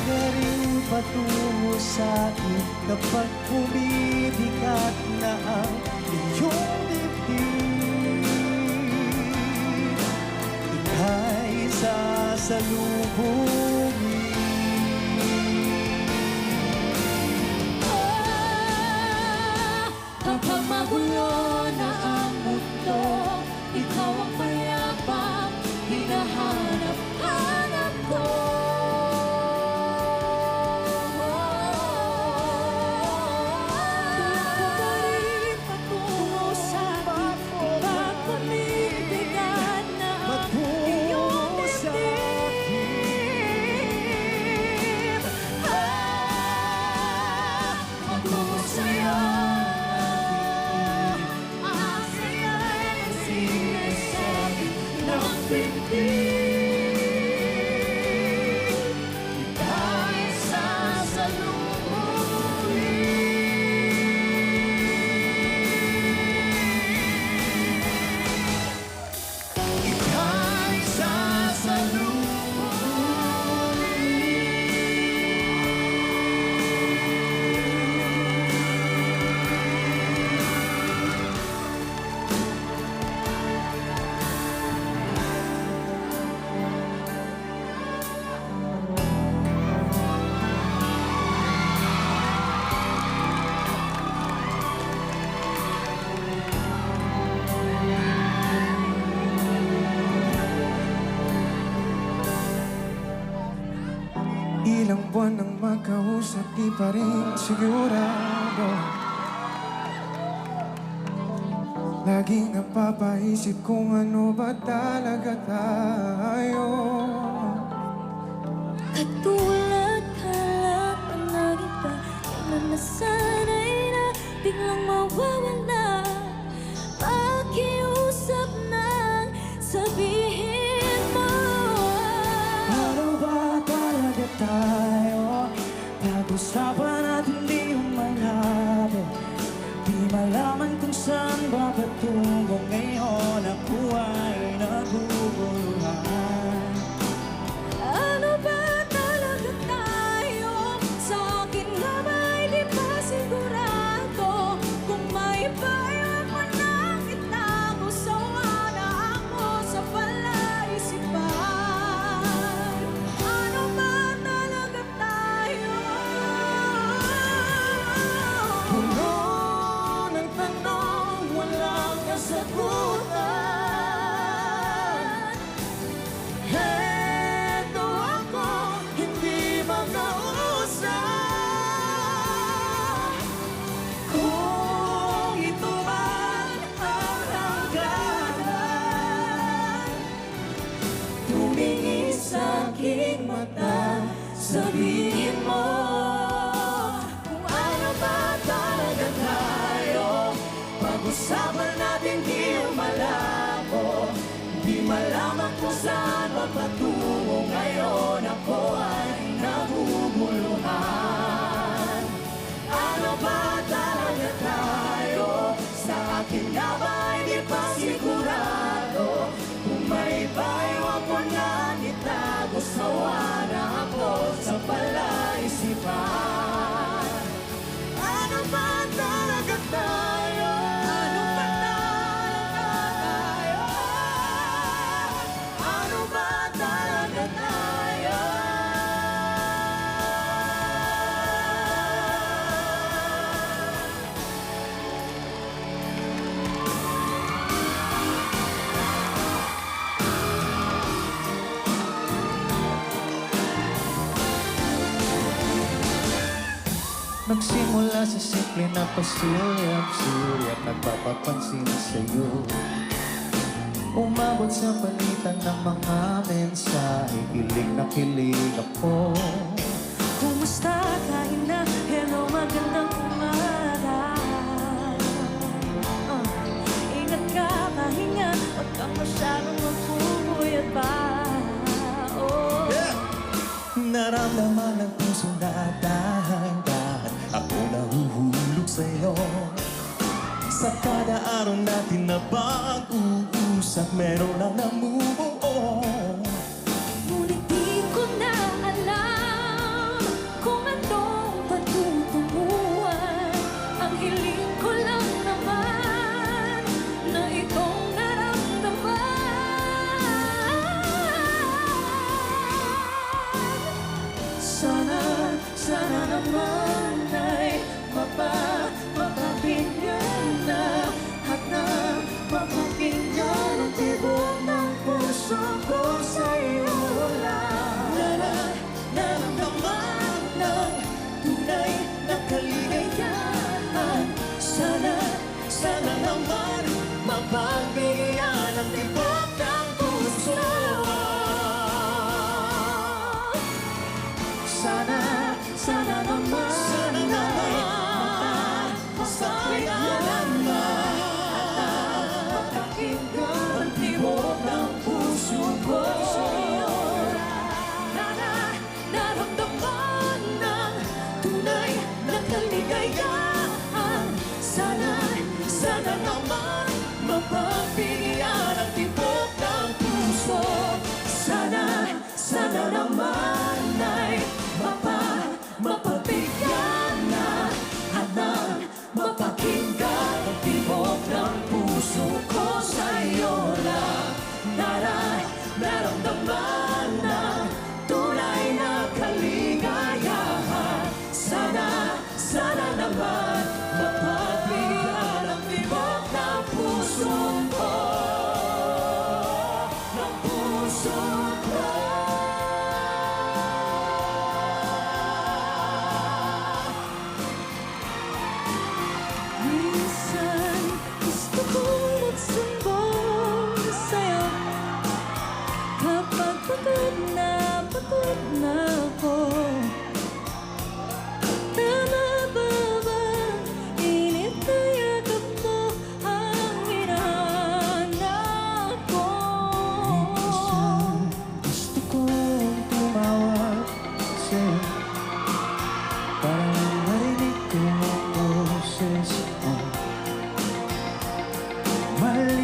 ka rin patungo sa'kin kapag bumibigat na ang iyong dibdib. Ika'y sasalubungin. Kapag magulo na ang mundo, ikaw ang mayabang hinahanap-hanap ko. Tulad ka rin patungo sa'kin kapag bumibigat na ang iyong dibdib. Patungo sa'yo. Ika'y sasalubungin. Ika'y Ilang buwan nang magkausap, di pa rin sigurado. Laging napapaisip kung ano ba talaga tayo. Katulad ka lang na kita, na nasanay na biglang mawawala. Pakiusap nang sabihin mo, Ano ba talaga tayo? Pag-usapan natin di malabo. Di malaman kung saan ba patungo ngayon. Ako ay naguguluhan. ano ba talaga tayo? Sa akin nga ba'y di pa sigurado? Kung may bayo mo nang itago, sawa na ako sa palaisipan. Ano ba talaga tayo? Puno ng tanong, walang kasagutan. Heto ako, hindi mag-ausap. Kung ito man ang hangganan, tumingin sa aking mata, sabihin mo Kung ano ba talaga tayo? pag-usapan natin di malabo. Di malaman kung saan mapatungo ngayon. Ako ay naguguluhan. Ano ba talaga tayo? Sa akin nga ba'y di pa sigurado? Kung may bayo ako na itago, sawa na ako sa palaisipan. Ano ba talaga tayo? Ano ba talaga tayo? Ano ba talaga tayo? Nagsimula sa simple na pasuliyap-suliyap, nagpapapansin sa'yo. Umabot sa palitan ng mga mensahe, kilig na kilig ako. Kumusta ka ina? Hello, magandang umaga. Ingat ka, pahinga, huwag kang masyadong magpupuyat pa. Naramdaman ng puso na dahan-dahan ako nahuhulog sa'yo. Sa kada araw natin na pag-uusap, meron ang namumuo. Ngunit di ko na alam mapagbigyan ang tibok ng puso. Sana, sana naman ay mapagbigyan na at nang mapakinggan ang tibok ng puso ko sa'yo lang. Naramdaman ng tunay na kaligayahan. Sana, sana naman mapagbigyan ang tibok ng puso ko, ng puso ko. Minsan gusto kong magsumbong sa'yo kapag pagod na ako. Tama ba bang init na yakap mo ang hinahanap ko? Minsan gusto kong tumawag sa'yo para marinig ko ang boses mo. Mahal